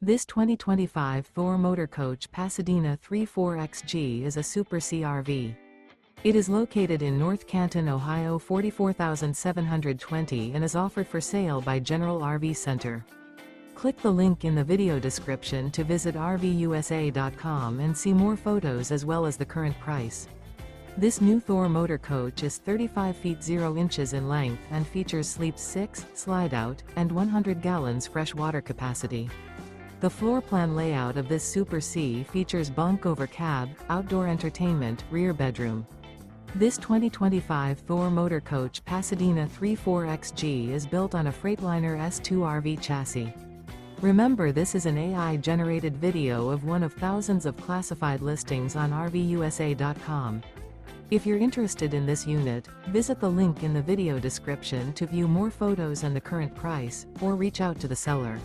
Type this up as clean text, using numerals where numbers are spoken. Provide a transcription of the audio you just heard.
This 2025 Thor Motor Coach Pasadena 34XG is a Super CRV. It is located in North Canton, Ohio 44720 and is offered for sale by General RV Center. Click the link in the video description to visit RVUSA.com and see more photos as well as the current price. This new Thor Motor Coach is 35 feet 0 inches in length and features sleeps 6, slide-out, and 100 gallons fresh water capacity. The floor plan layout of this Super C features bunk over cab, outdoor entertainment, rear bedroom. This 2025 Thor Motor Coach Pasadena 34XG is built on a Freightliner S2 RV chassis. Remember, this is an AI-generated video of one of thousands of classified listings on RVUSA.com. If you're interested in this unit, visit the link in the video description to view more photos and the current price, or reach out to the seller.